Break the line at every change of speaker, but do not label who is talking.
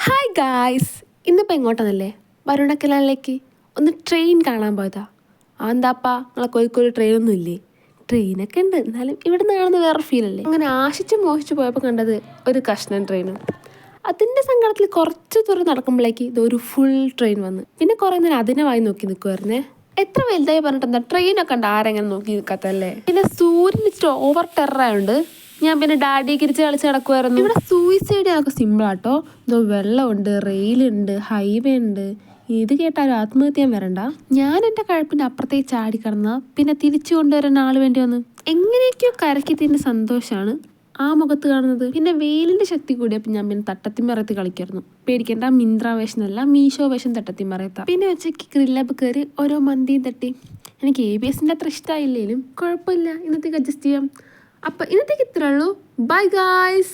Hi guys, ഇന്നിപ്പോൾ എങ്ങോട്ടാണല്ലേ? വരുണക്കലിലേക്ക് ഒന്ന് train കാണാൻ പോയതാ. എന്താപ്പാ നിങ്ങളെ കോഴിക്കോട് ട്രെയിനൊന്നും ഇല്ലേ? ട്രെയിനൊക്കെ ഉണ്ട്, എന്നാലും ഇവിടെ നിന്ന് കാണുന്ന വേറെ ഫീലല്ലേ. അങ്ങനെ ആശിച്ച് മോഹിച്ച് പോയപ്പോൾ കണ്ടത് ഒരു കഷ്ണം ട്രെയിനും. അതിൻ്റെ സങ്കടത്തിൽ കുറച്ച് ദൂരം നടക്കുമ്പോഴേക്ക് ഇതൊരു ഫുൾ ട്രെയിൻ വന്ന്. പിന്നെ കുറേ നേരം അതിനെ വായി നോക്കി നിൽക്കുമായിരുന്നേ. എത്ര വലുതായി പറഞ്ഞിട്ട് എന്താ, ട്രെയിനൊക്കെ ഉണ്ട് ആരെങ്ങനെ നോക്കി നിൽക്കാത്തല്ലേ. പിന്നെ സൂര്യൻ ഇച്ചിരി ഓവർ ടെററായുണ്ട്. ഞാൻ പിന്നെ ഡാഡി കിരിച്ച് കളിച്ച് നടക്കുമായിരുന്നു. ഇവിടെ സൂയിസൈഡ് ഒക്കെ സിമ്പിളാട്ടോ. ഇതോ വെള്ളമുണ്ട്, റെയിലുണ്ട്, ഹൈവേ ഉണ്ട്. ഇത് കേട്ടാലും ആത്മഹത്യ വരണ്ട. ഞാൻ എൻ്റെ കഴുപ്പിൻ്റെ അപ്പുറത്തേക്ക് ചാടി കിടന്ന പിന്നെ തിരിച്ചു കൊണ്ടുവരാൻ ആൾ വേണ്ടി വന്നു. എങ്ങനെയൊക്കെയോ കരക്കി തിൻ്റെ സന്തോഷമാണ് ആ മുഖത്ത് കാണുന്നത്. പിന്നെ വെയിലിൻ്റെ ശക്തി കൂടിയപ്പോൾ ഞാൻ പിന്നെ തട്ടത്തിമറയത്ത് കളിക്കായിരുന്നു. പേടിക്കേണ്ട, മിന്ത്ര വേഷനല്ല, മീഷോ വേഷം തട്ടത്തിമറയത്താ. പിന്നെ ഉച്ചയ്ക്ക് ഗ്രില്ലപ്പ് കയറി ഓരോ മന്തിയും തട്ടി. എനിക്ക് ABSൻ്റെ അത്ര ഇഷ്ടമായില്ലേലും കുഴപ്പമില്ല, ഇന്നത്തേക്ക് അഡ്ജസ്റ്റ് ചെയ്യാം. അപ്പം ഇന്നത്തേക്ക് ഇത്രേ ഉള്ളൂ. Bye guys.